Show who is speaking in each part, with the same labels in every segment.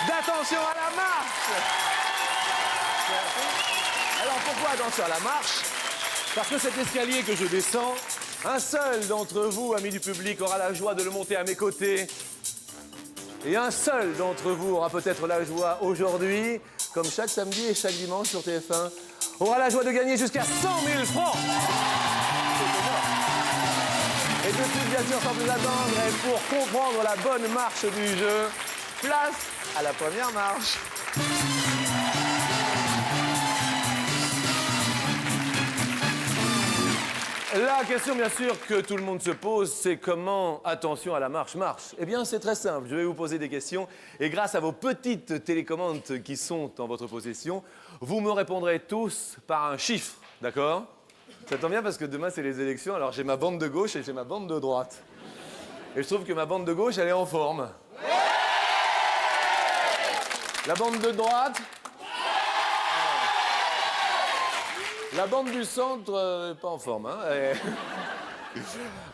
Speaker 1: d'attention à la marche. Alors pourquoi attention à la marche? Parce que cet escalier que je descends, un seul d'entre vous, amis du public, aura la joie de le monter à mes côtés. Et un seul d'entre vous aura peut-être la joie aujourd'hui, comme chaque samedi et chaque dimanche sur TF1, aura la joie de gagner jusqu'à 100 000 francs. Et tout de suite, bien sûr, sans plus attendre, et pour comprendre la bonne marche du jeu, place à la première marche. La question, bien sûr, que tout le monde se pose, c'est comment attention à la marche marche. Eh bien, c'est très simple. Je vais vous poser des questions et grâce à vos petites télécommandes qui sont en votre possession, vous me répondrez tous par un chiffre, d'accord? Ça tombe bien parce que demain, c'est les élections, alors j'ai ma bande de gauche et j'ai ma bande de droite. Et je trouve que ma bande de gauche, elle est en forme. La bande de droite? La bande du centre, pas en forme, hein.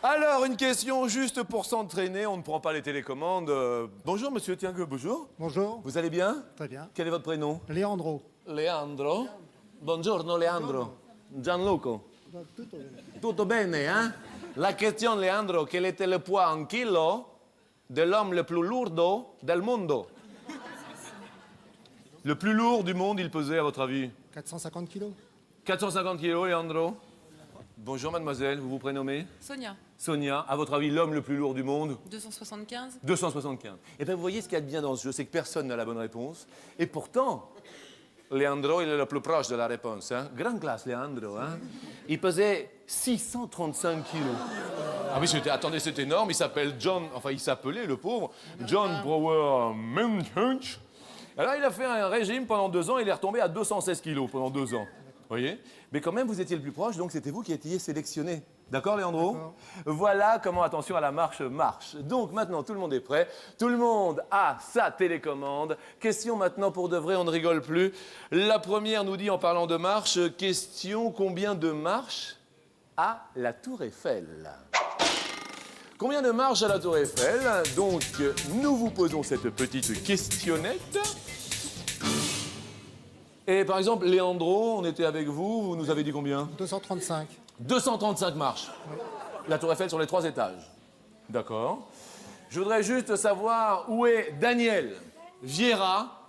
Speaker 1: Alors, une question juste pour s'entraîner. On ne prend pas les télécommandes. Bonjour, monsieur Tiengue, bonjour.
Speaker 2: Bonjour.
Speaker 1: Vous allez bien?
Speaker 2: Très bien.
Speaker 1: Quel est votre prénom?
Speaker 2: Leandro.
Speaker 1: Leandro. Buongiorno, Leandro. Gianluco. Tutto bene, hein? La question, Leandro, quel était le poids en kilos de l'homme le plus lourd del mundo? Le plus lourd du monde, il pesait, à votre avis?
Speaker 2: 450 kilos.
Speaker 1: 450 kilos, Leandro. Bonjour, mademoiselle, vous vous prénommez?
Speaker 3: Sonia,
Speaker 1: Sonia. À votre avis, l'homme le plus lourd du monde?
Speaker 3: 275.
Speaker 1: 275. Et bien, vous voyez ce qu'il y a de bien dans ce jeu, c'est que personne n'a la bonne réponse. Et pourtant, Leandro, il est le plus proche de la réponse. Hein? Grande classe, Leandro. Hein? Il pesait 635 kilos. Ah oui, attendez, c'est énorme. Il s'appelle John, enfin, il s'appelait, le pauvre, John Brower Menhunch. Alors, il a fait un régime pendant 2 ans. Il est retombé à 216 kilos pendant 2 ans. Vous voyez? Mais quand même, vous étiez le plus proche, donc c'était vous qui étiez sélectionné. D'accord, Leandro?
Speaker 2: D'accord.
Speaker 1: Voilà comment, attention à la marche, marche. Donc maintenant, tout le monde est prêt. Tout le monde a sa télécommande. Question maintenant pour de vrai, on ne rigole plus. La première nous dit, en parlant de marche, question, combien de marches a la Tour Eiffel? Combien de marches à la Tour Eiffel? Donc, nous vous posons cette petite questionnette. Et par exemple, Leandro, on était avec vous, vous nous avez dit combien?
Speaker 2: 235.
Speaker 1: 235 marches.
Speaker 2: Oui.
Speaker 1: La Tour Eiffel sur les 3 étages. D'accord. Je voudrais juste savoir où est Daniel Vieira.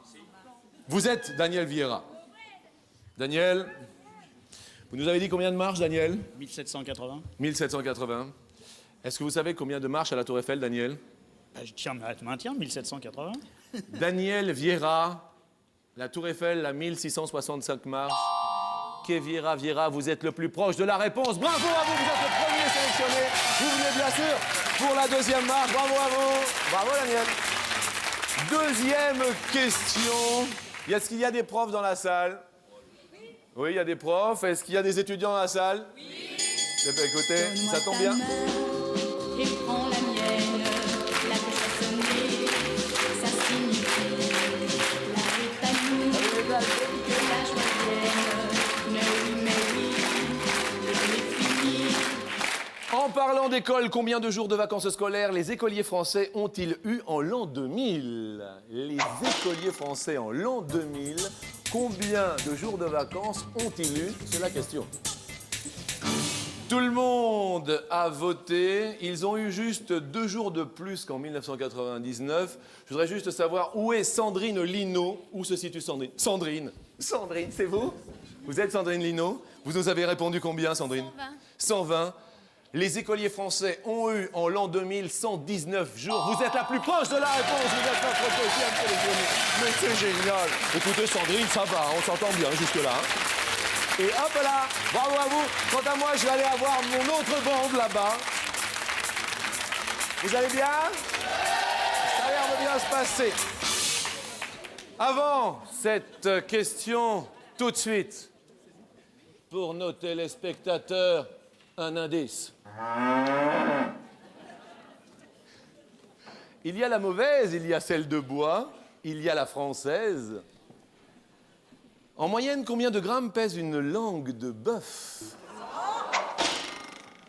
Speaker 1: Vous êtes Daniel Vieira. Daniel, vous nous avez dit combien de marches, Daniel?
Speaker 4: 1780.
Speaker 1: 1780. Est-ce que vous savez combien de marches à la Tour Eiffel, Daniel?
Speaker 4: Bah, je tiens, maintiens, 1780.
Speaker 1: Daniel Vieira, la Tour Eiffel à 1665 marches. Vieira, vous êtes le plus proche de la réponse. Bravo à vous, vous êtes le premier sélectionné. Vous venez bien sûr pour la deuxième marche. Bravo à vous. Bravo, Daniel. Deuxième question. Est-ce qu'il y a des profs dans la salle? Oui, il y a des profs. Est-ce qu'il y a des étudiants dans la salle? Oui. Eh bien, écoutez, ça tombe bien.
Speaker 5: Et prends la mienne, la cloche a sonné, ça signifie la est à nous, que la joie vienne. Mais oui, l'été est fini.
Speaker 1: En parlant d'école, combien de jours de vacances scolaires les écoliers français ont-ils eu en l'an 2000? Les écoliers français en l'an 2000, combien de jours de vacances ont-ils eu? C'est la question. Tout le monde a voté. Ils ont eu juste 2 jours de plus qu'en 1999. Je voudrais juste savoir où est Sandrine Lino. Où se situe Sandrine? Sandrine, c'est vous? Vous êtes Sandrine Lino? Vous nous avez répondu combien, Sandrine? 120. Les écoliers français ont eu en l'an 2000 119 jours. Vous êtes la plus proche de la réponse. Vous êtes notre deuxième sélectionnée. Mais c'est génial. Écoutez, Sandrine, ça va. On s'entend bien jusque-là. Hein? Et hop là, bravo à vous. Quant à moi, je vais aller avoir mon autre bande là-bas. Vous allez bien? Ça a l'air de bien se passer. Avant cette question, tout de suite, pour nos téléspectateurs, un indice. Il y a la mauvaise, il y a celle de bois, il y a la française. En moyenne, combien de grammes pèse une langue de bœuf?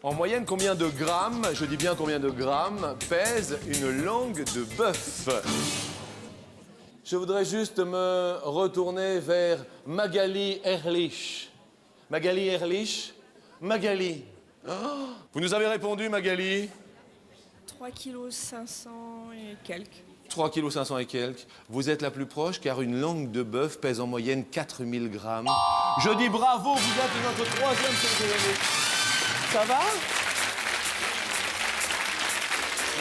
Speaker 1: En moyenne, combien de grammes, je dis bien combien de grammes, pèse une langue de bœuf? Je voudrais juste me retourner vers Magali Erlich. Magali Erlich. Magali. Oh, vous nous avez répondu, Magali?
Speaker 2: 3 kg 500 et quelques.
Speaker 1: 3 kg 500 et quelques. Vous êtes la plus proche car une langue de bœuf pèse en moyenne 4000 grammes. Je dis bravo, vous êtes notre troisième sélectionnée. Ça va?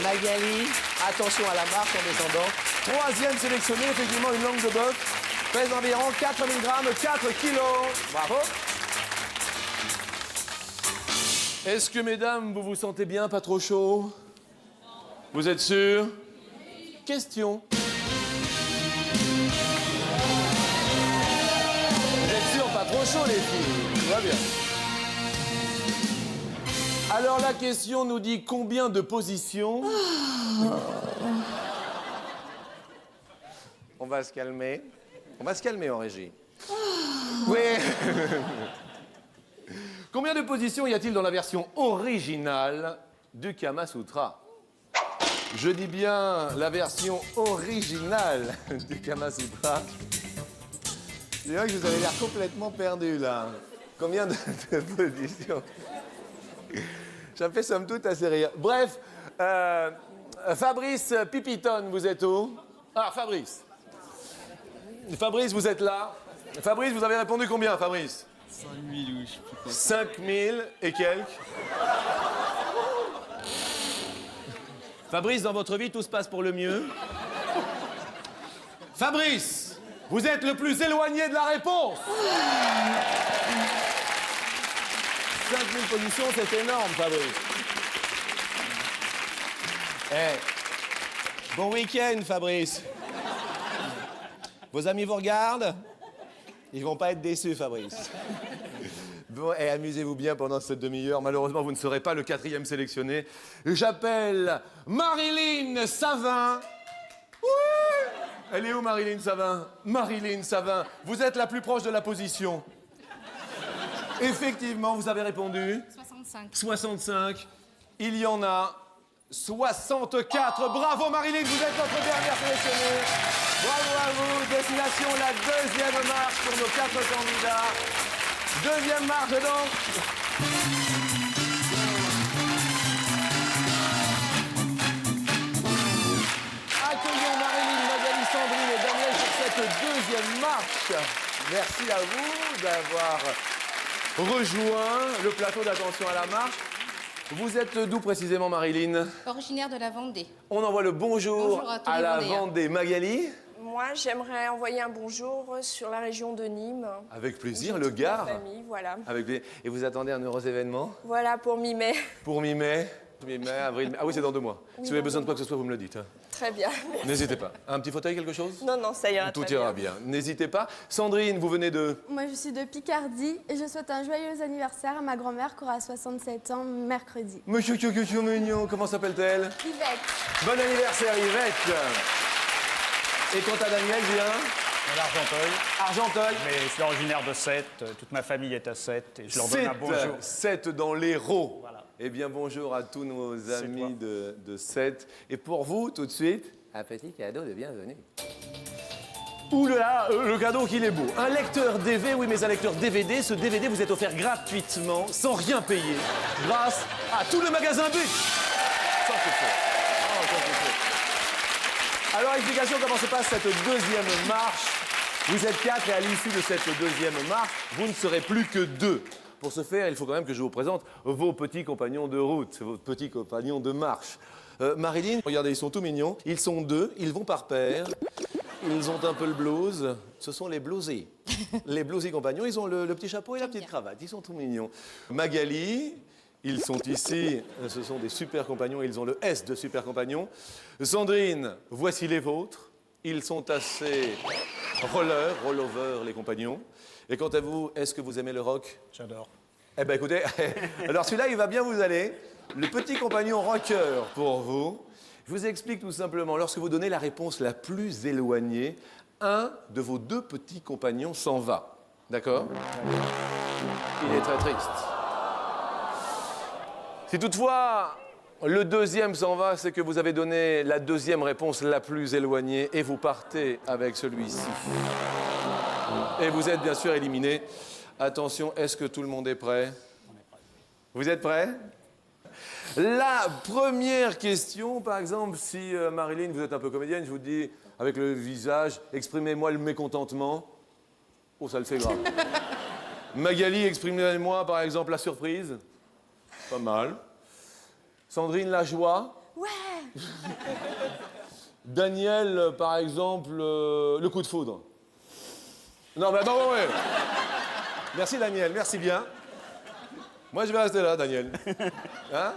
Speaker 1: Magali, attention à la marche en descendant. Troisième sélectionnée, effectivement, une langue de bœuf pèse environ 4000 grammes, 4 kilos. Bravo. Est-ce que, mesdames, vous vous sentez bien, pas trop chaud? Vous êtes sûrs? Question. Vous êtes sûrs, pas trop chaud, les filles? Tout va bien. Alors, la question nous dit combien de positions? On va se calmer. On va se calmer en régie. Oui. Combien de positions y a-t-il dans la version originale du Kama Sutra? Je dis bien la version originale du Kama Sutra. C'est vrai que vous avez l'air complètement perdu, là. Combien de positions? Ça me fait somme toute assez rire. Bref, Fabrice Pipiton, vous êtes où? Ah, Fabrice. Fabrice, vous êtes là. Fabrice, vous avez répondu combien, Fabrice?
Speaker 3: 5000 ou je sais plus quoi.
Speaker 1: 5000 et quelques. Fabrice, dans votre vie, tout se passe pour le mieux. Fabrice, vous êtes le plus éloigné de la réponse. 5000 positions, c'est énorme, Fabrice. Bon week-end, Fabrice. Vos amis vous regardent? Ils vont pas être déçus, Fabrice. Bon, et amusez-vous bien pendant cette demi-heure. Malheureusement, vous ne serez pas le quatrième sélectionné. J'appelle Marilyn Savin. Oui! Elle est où, Marilyn Savin? Marilyn Savin, vous êtes la plus proche de la position. Effectivement, vous avez répondu
Speaker 5: 65.
Speaker 1: 65. Il y en a 64. Bravo, Marilyn, vous êtes notre dernière sélectionnée. Bravo à vous. Destination, la deuxième marche pour nos 4 candidats. Deuxième marche, donc. Accueillons Marilyn, Magali, Sandrine et Daniel pour cette deuxième marche. Merci à vous d'avoir rejoint le plateau d'Attention à la marche. Vous êtes d'où précisément, Marilyn?
Speaker 5: Originaire de la Vendée.
Speaker 1: On envoie le bonjour
Speaker 5: Bonjour à tous
Speaker 1: à
Speaker 5: les
Speaker 1: la
Speaker 5: Vendéens.
Speaker 1: Vendée. Magali?
Speaker 2: Moi, j'aimerais envoyer un bonjour sur la région de Nîmes.
Speaker 1: Avec plaisir,
Speaker 2: J'ai
Speaker 1: le
Speaker 2: toute ma
Speaker 1: Gard.
Speaker 2: famille, voilà.
Speaker 1: Avec plaisir. Et vous attendez un heureux événement?
Speaker 2: Voilà pour mi-mai.
Speaker 1: Pour mi-mai, avril, mai. Ah oui, c'est dans 2 mois. Si vous avez
Speaker 2: dans
Speaker 1: besoin de
Speaker 2: 2
Speaker 1: quoi que ce soit, vous me le dites. Hein.
Speaker 2: Très bien.
Speaker 1: N'hésitez pas. Un petit fauteuil, quelque chose?
Speaker 2: Non, non, ça ira
Speaker 1: Tout
Speaker 2: très
Speaker 1: ira bien. N'hésitez pas. Sandrine, vous venez de...
Speaker 6: Moi, je suis de Picardie et je souhaite un joyeux anniversaire à ma grand-mère qui aura 67 ans mercredi.
Speaker 1: Monsieur Kyokyokyo mignon, comment s'appelle-t-elle?
Speaker 6: Yvette.
Speaker 1: Bon anniversaire, Yvette. Et quant à Daniel, viens.
Speaker 4: L'Argenteuil.
Speaker 1: Argenteuil.
Speaker 4: Mais je suis originaire de Sète, toute ma famille est à Sète et je leur donne un bonjour.
Speaker 1: 7 dans l'Hérault.
Speaker 4: Voilà.
Speaker 1: Eh bien, bonjour à tous nos amis de Sète. Et pour vous, tout de suite, un petit cadeau de bienvenue. Ouh là là, le cadeau qu'il est beau. Un lecteur DV, oui, mais un lecteur DVD. Ce DVD vous est offert gratuitement, sans rien payer, grâce à tout le magasin But. Sans souci. Oh, sans souci. Alors, explication comment se passe cette deuxième marche. Vous êtes 4 et à l'issue de cette deuxième marche, vous ne serez plus que 2. Pour ce faire, il faut quand même que je vous présente vos petits compagnons de route, vos petits compagnons de marche. Marilyn, regardez, ils sont tout mignons. Ils sont 2, ils vont par paire. Ils ont un peu le blues. Ce sont les bluesy. Les bluesy compagnons, ils ont le petit chapeau et la petite cravate. Ils sont tout mignons. Magali, ils sont ici. Ce sont des super compagnons. Ils ont le S de super compagnons. Sandrine, voici les vôtres. Ils sont assez rollover, les compagnons. Et quant à vous, est-ce que vous aimez le rock?
Speaker 4: J'adore.
Speaker 1: Eh bien, écoutez, alors celui-là, il va bien vous aller. Le petit compagnon rocker pour vous. Je vous explique tout simplement. Lorsque vous donnez la réponse la plus éloignée, un de vos 2 petits compagnons s'en va. D'accord? Il est très triste. Si toutefois, Le deuxième s'en va, c'est que vous avez donné la deuxième réponse la plus éloignée et vous partez avec celui-ci. Et vous êtes bien sûr éliminé. Attention, est-ce que tout le monde est prêt? Vous êtes prêts? La première question, par exemple, si Marilyn, vous êtes un peu comédienne, je vous dis, avec le visage, exprimez-moi le mécontentement. Oh, ça le fait grave. Magali, exprimez-moi, par exemple, la surprise. Pas mal. Sandrine, la joie.
Speaker 6: Ouais.
Speaker 1: Daniel, par exemple, le coup de foudre. Non, mais non, ouais. Merci, Daniel, merci bien. Moi, je vais rester là, Daniel. Hein?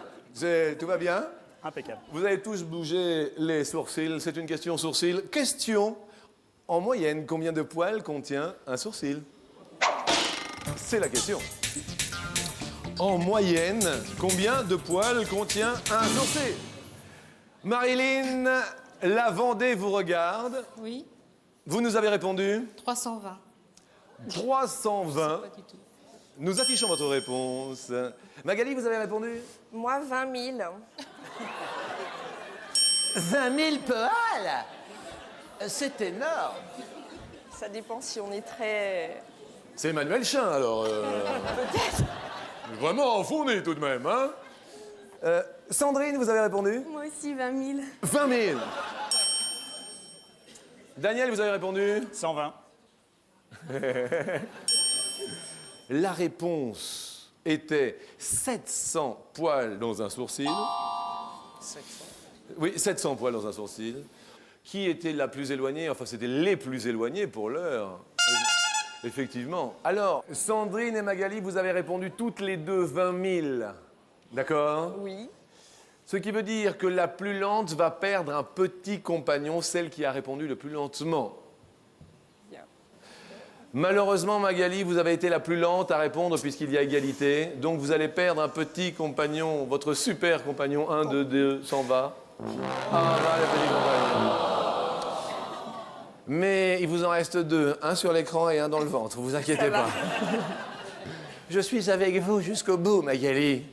Speaker 1: Tout va bien?
Speaker 4: Impeccable.
Speaker 1: Vous avez tous bougé les sourcils. C'est une question sourcil. Question. En moyenne, combien de poils contient un sourcil? C'est la question. En moyenne, combien de poils contient un sourcil? Marilyn, la Vendée vous regarde.
Speaker 5: Oui,
Speaker 1: Vous nous avez répondu
Speaker 5: 320.
Speaker 1: 320.
Speaker 5: Pas du tout.
Speaker 1: Nous affichons votre réponse. Magali, vous avez répondu
Speaker 2: Moi, 20 000.
Speaker 1: 20 000 poils. C'est énorme.
Speaker 2: Ça dépend si on est très...
Speaker 1: C'est Emmanuel Chin, alors.
Speaker 2: Peut-être.
Speaker 1: Vraiment enfourné, tout de même, hein? Sandrine, vous avez répondu
Speaker 6: Moi aussi, 20 000.
Speaker 1: 20 000. Daniel, vous avez répondu
Speaker 4: 120.
Speaker 1: La réponse était 700 poils dans un sourcil. 700 Oui, 700 poils dans un sourcil. Qui était la plus éloignée? Enfin, c'était les plus éloignés pour l'heure. Effectivement. Alors, Sandrine et Magali, vous avez répondu toutes les deux 20 000. D'accord?
Speaker 2: Oui.
Speaker 1: Ce qui veut dire que la plus lente va perdre un petit compagnon, celle qui a répondu le plus lentement.
Speaker 2: Bien.
Speaker 1: Malheureusement, Magali, vous avez été la plus lente à répondre puisqu'il y a égalité. Donc vous allez perdre un petit compagnon, votre super compagnon. 1, 2, 2, s'en va. Ah, là, le petit compagnon. Mais il vous en reste 2, un sur l'écran et un dans le ventre, vous inquiétez pas. Je suis avec vous jusqu'au bout, Magali.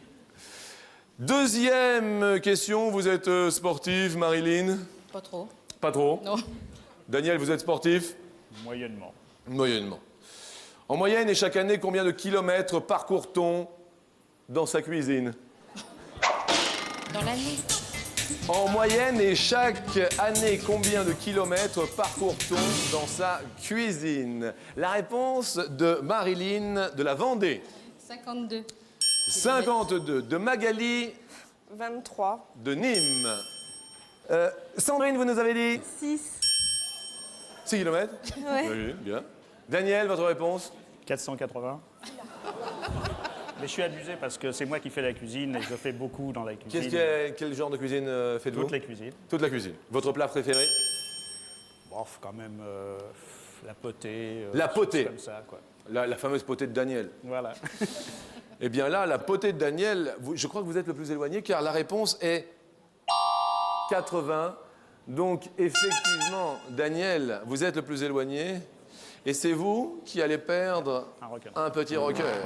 Speaker 1: Deuxième question, vous êtes sportive, Marilyn?
Speaker 5: Pas trop.
Speaker 1: Pas trop.
Speaker 5: Non.
Speaker 1: Daniel, vous êtes sportif?
Speaker 4: Moyennement.
Speaker 1: Moyennement. En moyenne et chaque année, combien de kilomètres parcourt-on dans sa cuisine?
Speaker 5: Dans l'année.
Speaker 1: En moyenne et chaque année, combien de kilomètres parcourt-on dans sa cuisine? La réponse de Marilyn de la Vendée.
Speaker 5: 52.
Speaker 1: 52. De Magali
Speaker 2: 23.
Speaker 1: de Nîmes. Sandrine, vous nous avez dit
Speaker 6: 6.
Speaker 1: 6 kilomètres?
Speaker 6: Ouais.
Speaker 1: Oui, bien. Daniel, votre réponse?
Speaker 4: 480. Mais je suis abusé parce que c'est moi qui fais la cuisine et je fais beaucoup dans la cuisine.
Speaker 1: Quel genre de cuisine faites-vous?
Speaker 4: Toutes les cuisines.
Speaker 1: Toute la cuisine. Votre plat préféré?
Speaker 4: Bof, quand même, la potée.
Speaker 1: La potée.
Speaker 4: Comme ça, quoi.
Speaker 1: La fameuse potée de Daniel.
Speaker 4: Voilà.
Speaker 1: Eh bien là, la potée de Daniel, je crois que vous êtes le plus éloigné car la réponse est 80. Donc effectivement, Daniel, vous êtes le plus éloigné. Et c'est vous qui allez perdre un petit requeur.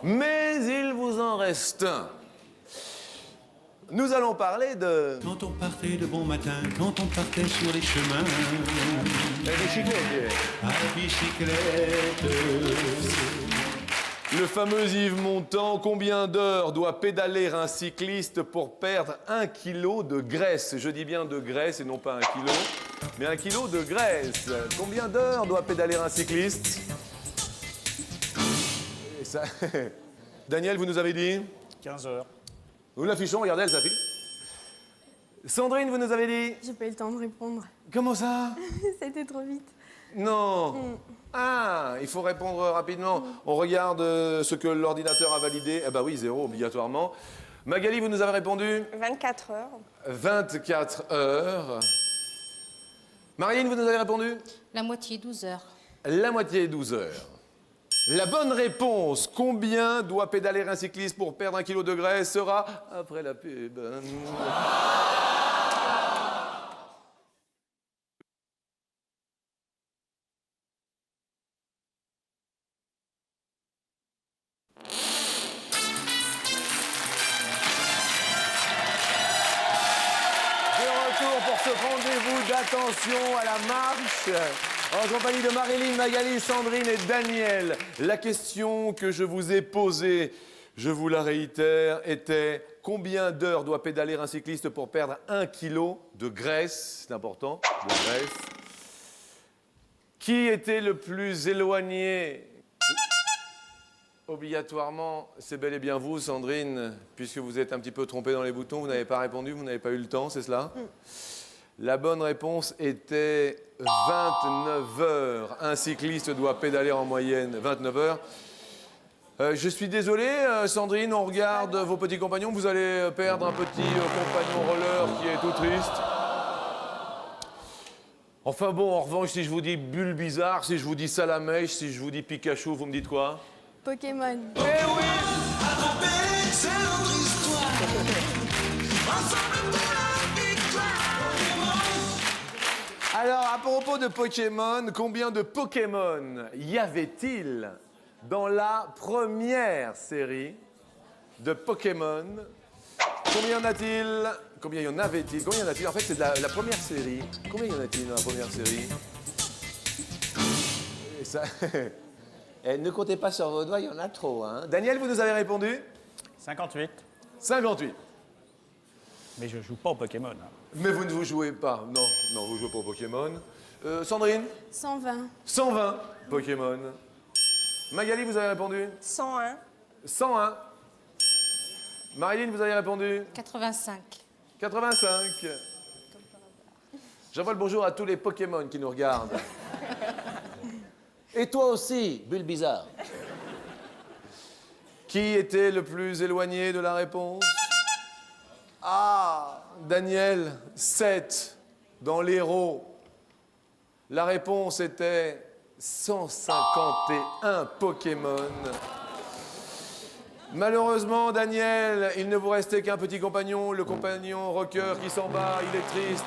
Speaker 1: Mais il vous en reste un. Nous allons parler de...
Speaker 3: Quand on partait de bon matin, quand on partait sur les chemins,
Speaker 1: la bicyclette.
Speaker 3: à la bicyclette.
Speaker 1: Le fameux Yves Montand, combien d'heures doit pédaler un cycliste pour perdre 1 kilo de graisse? Je dis bien de graisse et non pas 1 kilo, mais 1 kilo de graisse. Combien d'heures doit pédaler un cycliste? Et ça... Daniel, vous nous avez dit?
Speaker 4: 15 heures.
Speaker 1: Nous l'affichons, regardez, elle s'affiche. Sandrine, vous nous avez dit?
Speaker 6: J'ai pas eu le temps de répondre.
Speaker 1: Comment ça?
Speaker 6: C'était trop vite.
Speaker 1: Non. Ah, il faut répondre rapidement. On regarde ce que l'ordinateur a validé. Eh ben oui, 0 obligatoirement. Magali, vous nous avez répondu?
Speaker 2: 24 heures.
Speaker 1: 24 heures. Marianne, vous nous avez répondu?
Speaker 5: La moitié, 12 heures.
Speaker 1: La moitié, 12 heures. La bonne réponse, combien doit pédaler un cycliste pour perdre 1 kilo de graisse, sera après la pub. rendez-vous d'attention à la marche en compagnie de Marilyn, Magali, Sandrine et Daniel. La question que je vous ai posée, je vous la réitère, était combien d'heures doit pédaler un cycliste pour perdre 1 kg de graisse, c'est important, de graisse. Qui était le plus éloigné? Obligatoirement, c'est bel et bien vous, Sandrine, puisque vous êtes un petit peu trompée dans les boutons, vous n'avez pas répondu, vous n'avez pas eu le temps, c'est cela? La bonne réponse était 29 heures. Un cycliste doit pédaler en moyenne 29 heures. Je suis désolé, Sandrine, on regarde vos petits compagnons, vous allez perdre un petit compagnon roller qui est tout triste. Enfin bon, en revanche, si je vous dis bulle bizarre, si je vous dis Salamèche, si je vous dis Pikachu, vous me dites quoi?
Speaker 6: Pokémon.
Speaker 1: Eh oui! Alors, à propos de Pokémon, combien de Pokémon y avait-il dans la première série de Pokémon? Combien y en a-t-il? Combien y en avait-il? Combien y en a-t-il? En fait, c'est de la première série. Combien y en a-t-il dans la première série? Et ça... Eh, ne comptez pas sur vos doigts, il y en a trop. Hein. Daniel, vous nous avez répondu?
Speaker 4: 58.
Speaker 1: 58.
Speaker 4: Mais je joue pas au Pokémon. Hein.
Speaker 1: Mais vous ne vous jouez pas. Non, non, vous jouez pas au Pokémon. Sandrine?
Speaker 6: 120.
Speaker 1: 120 Pokémon. Magali, vous avez répondu?
Speaker 2: 101.
Speaker 1: 101. Marilyn, vous avez répondu?
Speaker 5: 85.
Speaker 1: 85. J'envoie le bonjour à tous les Pokémon qui nous regardent. Et toi aussi, bulle bizarre. Qui était le plus éloigné de la réponse? Ah, Daniel, 7 dans l'Hérault. La réponse était 151 Pokémon. Malheureusement, Daniel, il ne vous restait qu'un petit compagnon, le compagnon rocker qui s'en bat, il est triste.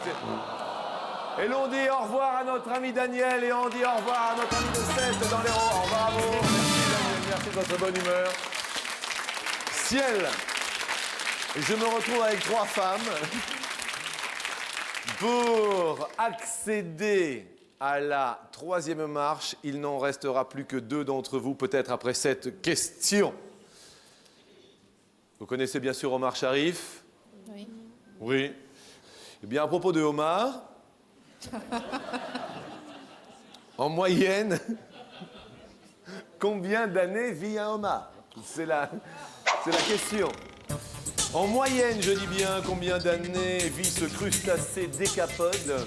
Speaker 1: Et l'on dit au revoir à notre ami Daniel et on dit au revoir à notre ami de 7 dans l'Hérault. Au revoir à vous. Merci Daniel, merci de votre bonne humeur. Ciel, je me retrouve avec 3 femmes pour accéder à la 3e marche. Il n'en restera plus que 2 d'entre vous, peut-être après cette question. Vous connaissez bien sûr Omar Sharif?
Speaker 5: Oui.
Speaker 1: Oui. Eh bien, à propos de Omar, en moyenne, combien d'années vit un homard? C'est la question. En moyenne, je dis bien, combien d'années vit ce crustacé décapode?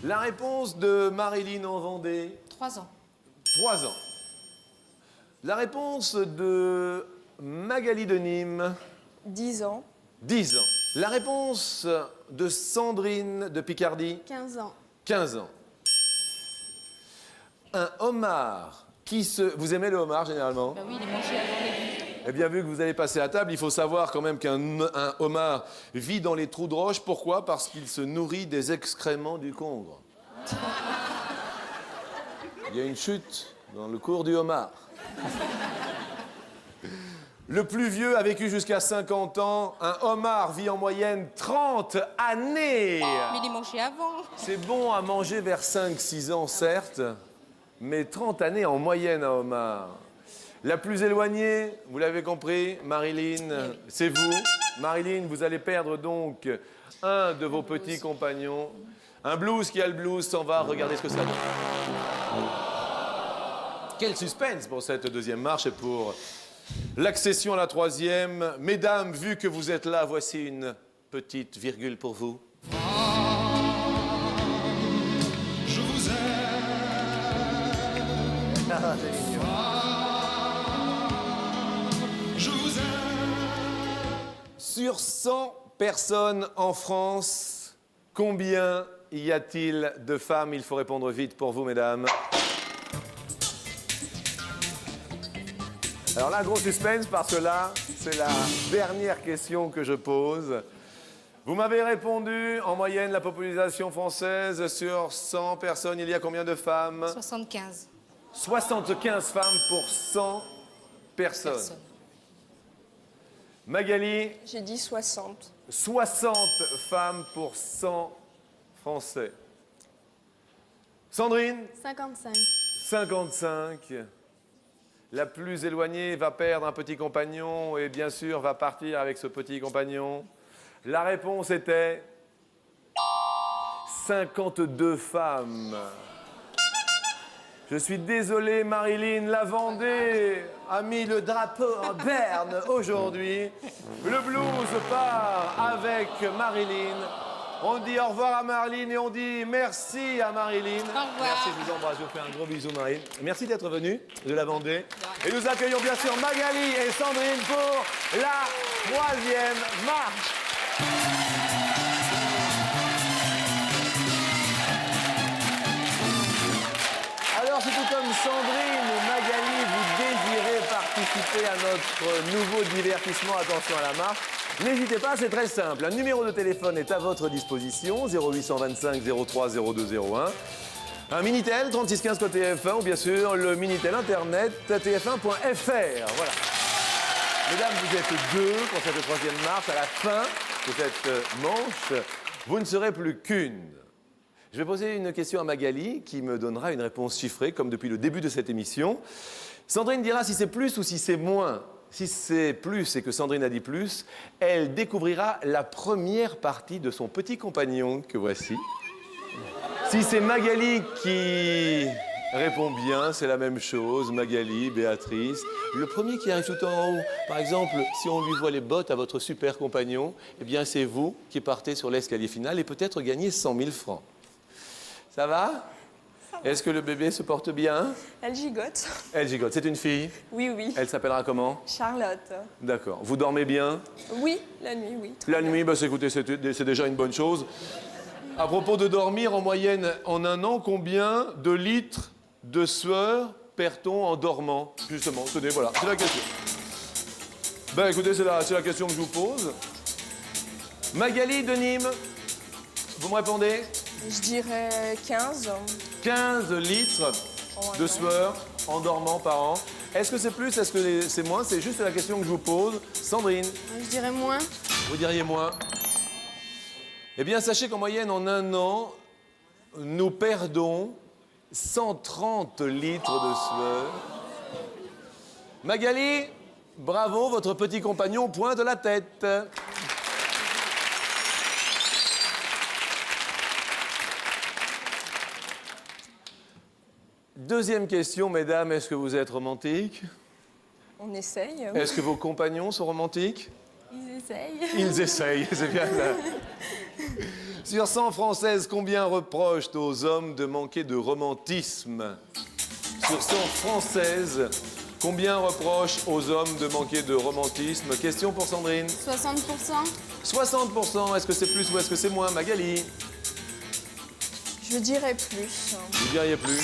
Speaker 1: La réponse de Marilyn en Vendée?
Speaker 5: 3 ans.
Speaker 1: 3 ans. La réponse de Magali de Nîmes?
Speaker 2: 10 ans.
Speaker 1: 10 ans. La réponse de Sandrine de Picardie?
Speaker 6: 15 ans.
Speaker 1: 15 ans. Un homard qui se... Vous aimez le homard généralement?
Speaker 5: Bah oui, il est mangé avant les buts.
Speaker 1: Eh bien, vu que vous allez passer à table, il faut savoir quand même qu'un homard vit dans les trous de roche. Pourquoi? Parce qu'il se nourrit des excréments du congre. Il y a une chute dans le cours du homard. Le plus vieux a vécu jusqu'à 50 ans. Un homard vit en moyenne 30 années.
Speaker 5: Mais il est mangé avant.
Speaker 1: C'est bon à manger vers 5-6 ans, certes, mais 30 années en moyenne, un homard. La plus éloignée, vous l'avez compris, Marilyn, c'est vous. Marilyn, vous allez perdre donc un de vos petits compagnons. Un blues qui a le blues s'en va. Regardez ce que ça donne. Quel suspense pour cette 2e marche et pour l'accession à la 3e. Mesdames, vu que vous êtes là, voici une petite virgule pour vous.
Speaker 3: Je vous aime,
Speaker 1: Ah, c'est mignon.
Speaker 3: je vous aime.
Speaker 1: Sur 100 personnes en France, combien y a-t-il de femmes? Il faut répondre vite pour vous, mesdames. Alors là, gros suspense, parce que là, c'est la dernière question que je pose. Vous m'avez répondu, en moyenne, la population française, sur 100 personnes, il y a combien de femmes?
Speaker 5: 75
Speaker 1: 75 femmes pour 100 personnes.
Speaker 5: personnes.
Speaker 1: Magali,
Speaker 2: J'ai dit 60.
Speaker 1: 60 femmes pour 100 français. Sandrine,
Speaker 6: 55.
Speaker 1: 55. La plus éloignée va perdre un petit compagnon et bien sûr va partir avec ce petit compagnon. La réponse était 52 femmes. Je suis désolé, Marilyn, la Vendée a mis le drapeau en berne aujourd'hui. Le blues part avec Marilyn. On dit au revoir à Marilyn et on dit merci à Marilyn.
Speaker 7: Au revoir.
Speaker 1: Merci, je vous embrasse, je vous fais un gros bisou, Marilyn. Merci d'être venue de la Vendée. Et nous accueillons bien sûr Magali et Sandrine pour la 3e marche. Alors, c'est tout comme Sandrine ou Magali, vous désirez participer à notre nouveau divertissement Attention à la marche. N'hésitez pas, c'est très simple. Un numéro de téléphone est à votre disposition, 0825 03 0201. Un Minitel, 36 15 code TF1, ou bien sûr le Minitel Internet, tf1.fr. Voilà. Mesdames, vous êtes deux pour cette 3e marche. À la fin de cette manche, vous ne serez plus qu'une. Je vais poser une question à Magali qui me donnera une réponse chiffrée, comme depuis le début de cette émission. Sandrine dira si c'est plus ou si c'est moins. Si c'est plus et que Sandrine a dit plus, elle découvrira la première partie de son petit compagnon que voici. Si c'est Magali qui répond bien, c'est la même chose. Magali, Béatrice. Le premier qui arrive tout en haut, par exemple, si on lui voit les bottes à votre super compagnon, eh bien c'est vous qui partez sur l'escalier final et peut-être gagner 100 000 francs. Ça va ? Est-ce que le bébé se porte bien?
Speaker 2: Elle gigote.
Speaker 1: Elle gigote. C'est une fille?
Speaker 2: Oui, oui.
Speaker 1: Elle s'appellera comment?
Speaker 2: Charlotte.
Speaker 1: D'accord. Vous dormez bien?
Speaker 2: Oui, la nuit, oui. Très
Speaker 1: La
Speaker 2: bien.
Speaker 1: nuit, bah, écoutez, c'est déjà une bonne chose. À propos de dormir, en moyenne, en un an, combien de litres de sueur perd-on en dormant? Justement, tenez, voilà, c'est la question. Ben écoutez, c'est la question que je vous pose. Magali de Nîmes, vous me répondez?
Speaker 2: Je dirais 15.
Speaker 1: 15 litres
Speaker 2: En un
Speaker 1: de
Speaker 2: an.
Speaker 1: sueur en dormant par an. Est-ce que c'est plus, est-ce que c'est moins? C'est juste la question que je vous pose. Sandrine,
Speaker 6: Je dirais moins.
Speaker 1: vous diriez moins? Eh bien, sachez qu'en moyenne, en un an, nous perdons 130 litres de sueur. Magali, bravo, votre petit compagnon pointe la tête. Deuxième question, mesdames, est-ce que vous êtes romantiques?
Speaker 2: On essaye.
Speaker 1: Est-ce que vos compagnons sont romantiques?
Speaker 6: Ils essayent.
Speaker 1: Ils essayent, c'est bien ça. Sur 100 Françaises, combien reprochent aux hommes de manquer de romantisme? Sur 100 Françaises, combien reprochent aux hommes de manquer de romantisme? Question pour Sandrine.
Speaker 6: 60%.
Speaker 1: 60%, est-ce que c'est plus ou est-ce que c'est moins? Magali,
Speaker 2: Je dirais plus.
Speaker 1: vous diriez plus?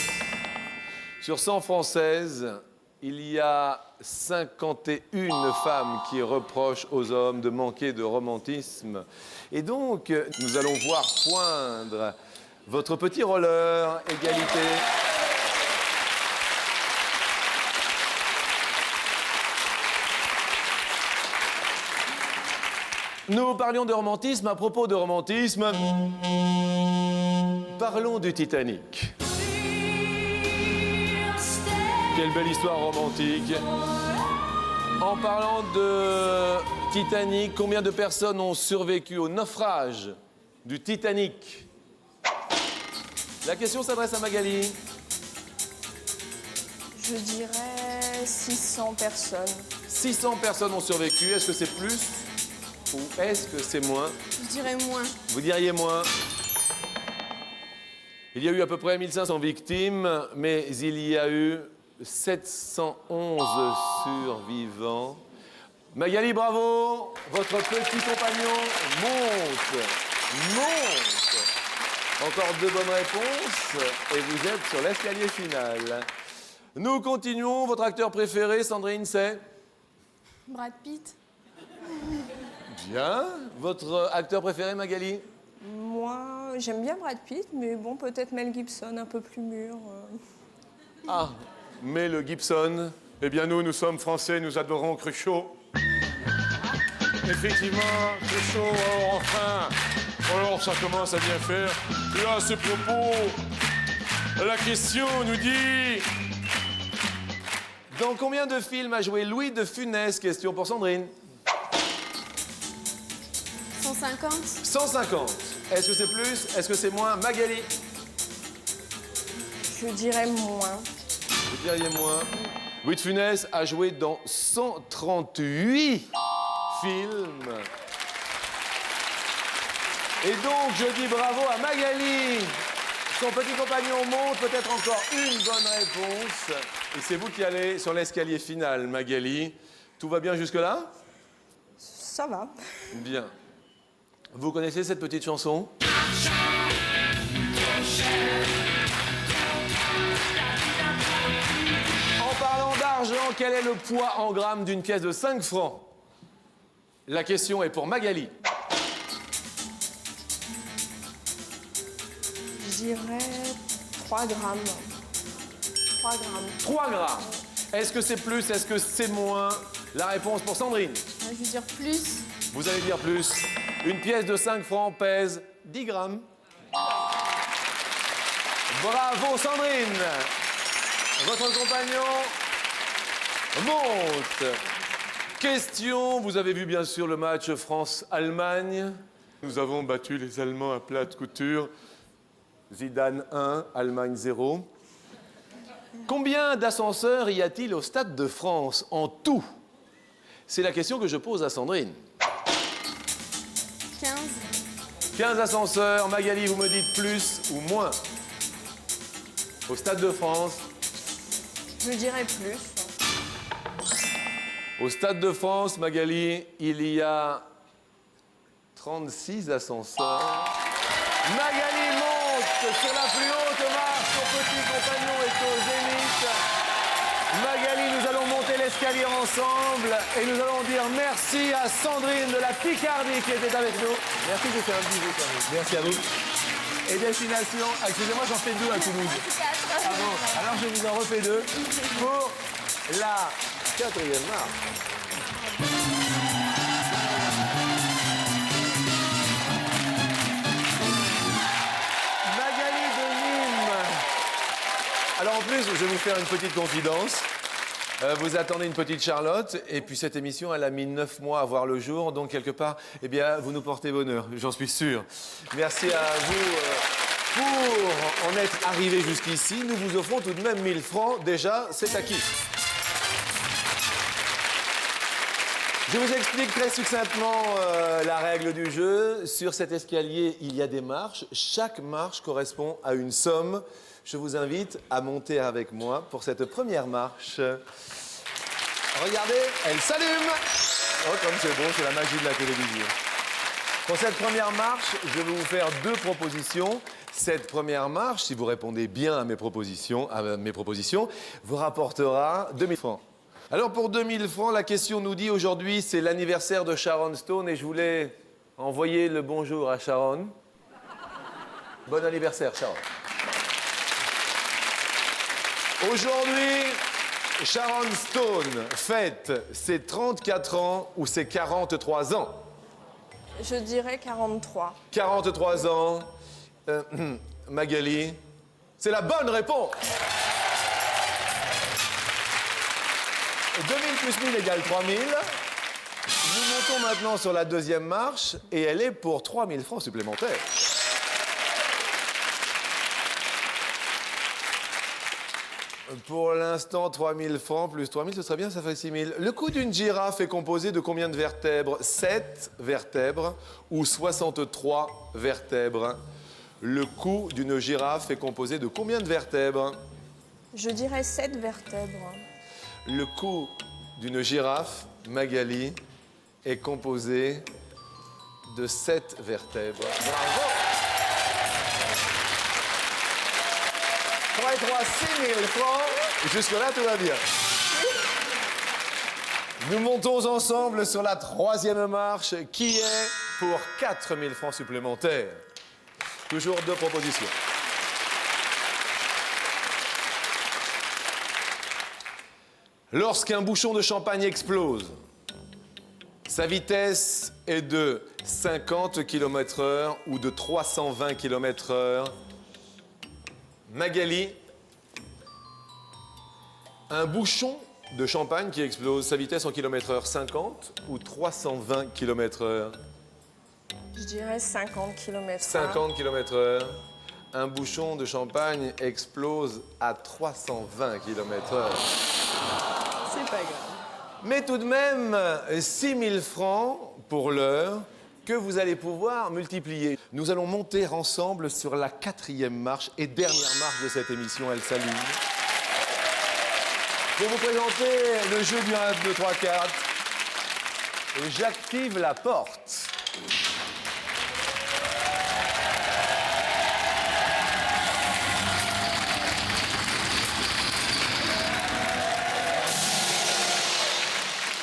Speaker 1: Sur 100 Françaises, il y a 51 femmes qui reprochent aux hommes de manquer de romantisme. Et donc, nous allons voir poindre votre petit roller, égalité. Nous parlions de romantisme. À propos de romantisme, parlons du Titanic. Quelle belle histoire romantique. En parlant de Titanic, combien de personnes ont survécu au naufrage du Titanic? La question s'adresse à Magali.
Speaker 2: Je dirais 600 personnes.
Speaker 1: 600 personnes ont survécu. Est-ce que c'est plus ou est-ce que c'est moins?
Speaker 6: Je dirais moins.
Speaker 1: Vous diriez moins? Il y a eu à peu près 1500 victimes, mais il y a eu 711 survivants. Magali, bravo! Votre petit compagnon monte. Encore 2 bonnes réponses et vous êtes sur l'escalier final. Nous continuons. Votre acteur préféré, Sandrine, c'est?
Speaker 6: Brad Pitt.
Speaker 1: Bien. Votre acteur préféré, Magali?
Speaker 2: Moi, j'aime bien Brad Pitt, mais bon, peut-être Mel Gibson, un peu plus mûr.
Speaker 1: Ah, mais le Gibson. Eh bien, nous sommes français, nous adorons Cruchot. Effectivement, Cruchot, oh, enfin, Alors, ça commence à bien faire. Là, à ce propos, la question nous dit... Dans combien de films a joué Louis de Funès? Question pour Sandrine.
Speaker 6: 150.
Speaker 1: 150. Est-ce que c'est plus? Est-ce que c'est moins? Magali?
Speaker 2: Je dirais moins.
Speaker 1: Vous diriez moins. Louis de Funès a joué dans 138 films. Et donc, je dis bravo à Magali. Son petit compagnon monte peut-être encore une bonne réponse. Et c'est vous qui allez sur l'escalier final, Magali. Tout va bien jusque-là?
Speaker 2: Ça va.
Speaker 1: Bien. Vous connaissez cette petite chanson? En parlant d'argent, quel est le poids en grammes d'une pièce de 5 francs? La question est pour Magali.
Speaker 2: Je dirais 3 grammes. 3 grammes.
Speaker 1: 3 grammes. Est-ce que c'est plus? Est-ce que c'est moins? La réponse pour Sandrine.
Speaker 6: Je veux dire plus.
Speaker 1: Vous allez dire plus. Une pièce de 5 francs pèse 10 grammes. Bravo Sandrine. Votre compagnon monte. Question, vous avez vu bien sûr le match France-Allemagne. Nous avons battu les Allemands à plate couture. Zidane 1, Allemagne 0. Combien d'ascenseurs y a-t-il au Stade de France en tout? C'est la question que je pose à Sandrine.
Speaker 6: 15.
Speaker 1: 15 ascenseurs. Magali, vous me dites plus ou moins? Au Stade de France.
Speaker 2: Je dirais plus.
Speaker 1: Au Stade de France, Magali, il y a 36 ascenseurs. Magali monte sur la plus haute marche. Son petit compagnon est au zénith. Magali, nous allons monter l'escalier ensemble et nous allons dire merci à Sandrine de la Picardie qui était avec nous. Merci, j'ai fait un bisou quand même. Merci à vous. Et destination, excusez-moi, j'en fais 2 à Toulouse. Ah bon, alors je vous en refais 2 pour la 4e marche. Magali de Nîmes. Alors en plus, je vais vous faire une petite confidence. Vous attendez une petite Charlotte, et puis cette émission, elle a mis 9 mois à voir le jour, donc quelque part, eh bien, vous nous portez bonheur, j'en suis sûr. Merci à vous pour en être arrivé jusqu'ici. Nous vous offrons tout de même 1000 francs, déjà, c'est acquis. Je vous explique très succinctement la règle du jeu. Sur cet escalier, il y a des marches. Chaque marche correspond à une somme. Je vous invite à monter avec moi pour cette première marche. Regardez, elle s'allume. Oh, comme c'est beau, c'est la magie de la télévision. Pour cette première marche, je vais vous faire 2 propositions. Cette première marche, si vous répondez bien à mes propositions, vous rapportera 2000 francs. Alors pour 2000 francs, la question nous dit aujourd'hui, c'est l'anniversaire de Sharon Stone et je voulais envoyer le bonjour à Sharon. Bon anniversaire, Sharon. Aujourd'hui, Sharon Stone fête ses 34 ans ou ses 43 ans.
Speaker 2: Je dirais 43.
Speaker 1: 43 ans. Magali, c'est la bonne réponse. 2000 plus 1000 égale 3000. Nous montons maintenant sur la 2e marche et elle est pour 3000 francs supplémentaires. Pour l'instant, 3000 francs plus 3000, ce serait bien, ça fait 6000. Le cou d'une girafe est composé de combien de vertèbres? 7 vertèbres ou 63 vertèbres? Le cou d'une girafe est composé de combien de vertèbres?
Speaker 2: Je dirais 7 vertèbres.
Speaker 1: Le cou d'une girafe, Magali, est composé de 7 vertèbres. Bravo! 3 et 3, 6000 francs. Jusque-là, tout va bien. Nous montons ensemble sur la 3e marche, qui est pour 4000 francs supplémentaires. Toujours 2 propositions. Lorsqu'un bouchon de champagne explose, sa vitesse est de 50 km/h ou de 320 km/h? Magali, un bouchon de champagne qui explose, sa vitesse en km/h 50 ou 320 km/h?
Speaker 2: Je dirais 50 km/h.
Speaker 1: 50 km/h. Un bouchon de champagne explose à 320 km/h.
Speaker 2: C'est pas grave.
Speaker 1: Mais tout de même, 6 000 francs pour l'heure que vous allez pouvoir multiplier. Nous allons monter ensemble sur la 4e marche et dernière marche de cette émission, elle s'allume. Pour vous présenter le jeu du 1, 2, 3, 4. Et j'active la porte.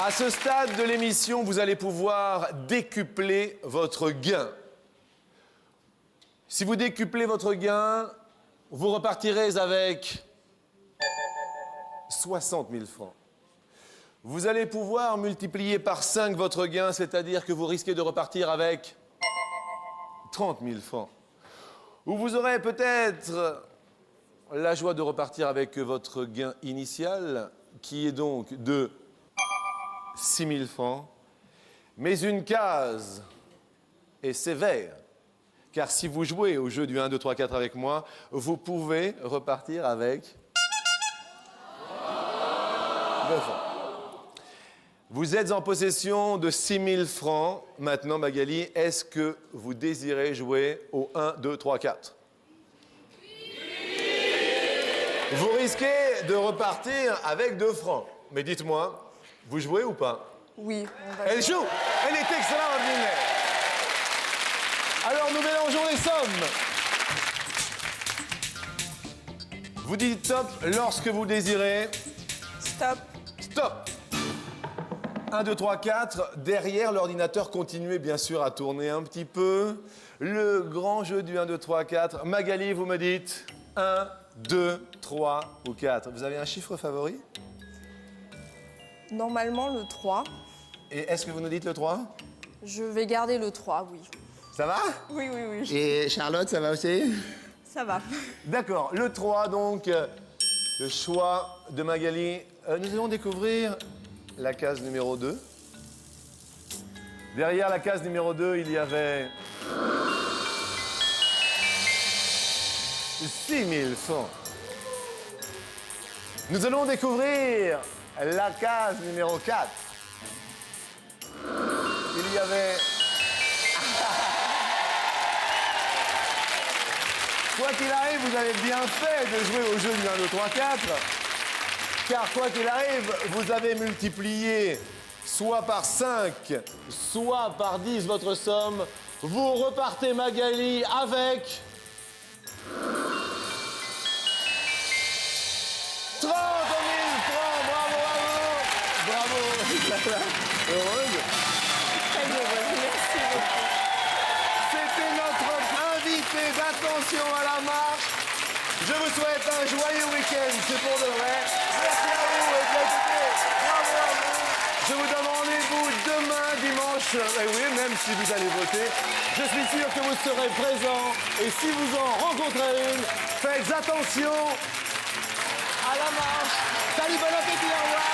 Speaker 1: À ce stade de l'émission, vous allez pouvoir décupler votre gain. Si vous décuplez votre gain, vous repartirez avec 60 000 francs. Vous allez pouvoir multiplier par 5 votre gain, c'est-à-dire que vous risquez de repartir avec 30 000 francs. Ou vous aurez peut-être la joie de repartir avec votre gain initial, qui est donc de 6 000 francs, mais une case est sévère, car si vous jouez au jeu du 1, 2, 3, 4 avec moi, vous pouvez repartir avec 9 francs. Vous êtes en possession de 6 000 francs. Maintenant, Magali, est-ce que vous désirez jouer au 1, 2, 3, 4 ? Vous risquez de repartir avec 2 francs. Mais dites-moi, vous jouez ou pas?
Speaker 2: Oui, on va
Speaker 1: Elle
Speaker 2: jouer.
Speaker 1: joue. Elle est extraordinaire. Alors, nous mélangeons les sommes. Vous dites stop lorsque vous désirez.
Speaker 2: Stop.
Speaker 1: Stop. 1, 2, 3, 4. Derrière, l'ordinateur continuez bien sûr à tourner un petit peu. Le grand jeu du 1, 2, 3, 4. Magali, vous me dites 1, 2, 3 ou 4. Vous avez un chiffre favori?
Speaker 2: Normalement, le 3.
Speaker 1: Et est-ce que vous nous dites le 3?
Speaker 2: Je vais garder le 3, oui.
Speaker 1: Ça va?
Speaker 2: Oui, oui, oui.
Speaker 1: Et Charlotte, ça va aussi?
Speaker 2: Ça va.
Speaker 1: D'accord, le 3 donc, le choix de Magali. Nous allons découvrir la case numéro 2. Derrière la case numéro 2, il y avait 6 000 francs. Nous allons découvrir la case numéro 4. Il y avait... Quoi qu'il arrive, vous avez bien fait de jouer au jeu du 1, 2, 3, 4. Car quoi qu'il arrive, vous avez multiplié soit par 5, soit par 10 votre somme. Vous repartez, Magali, avec 30 000 francs. Bravo, bravo. Bravo. Heureuse.
Speaker 2: Très heureuse. Merci beaucoup.
Speaker 1: C'était notre invité d'Attention à la marche. Je vous souhaite un joyeux week-end, c'est pour de vrai. Merci à vous et bien écoutez, bravo à vous. Je vous donne rendez-vous demain, dimanche. Et oui, même si vous allez voter, je suis sûr que vous serez présents. Et si vous en rencontrez une, faites attention à la marche. Salut, bon appétit, au revoir.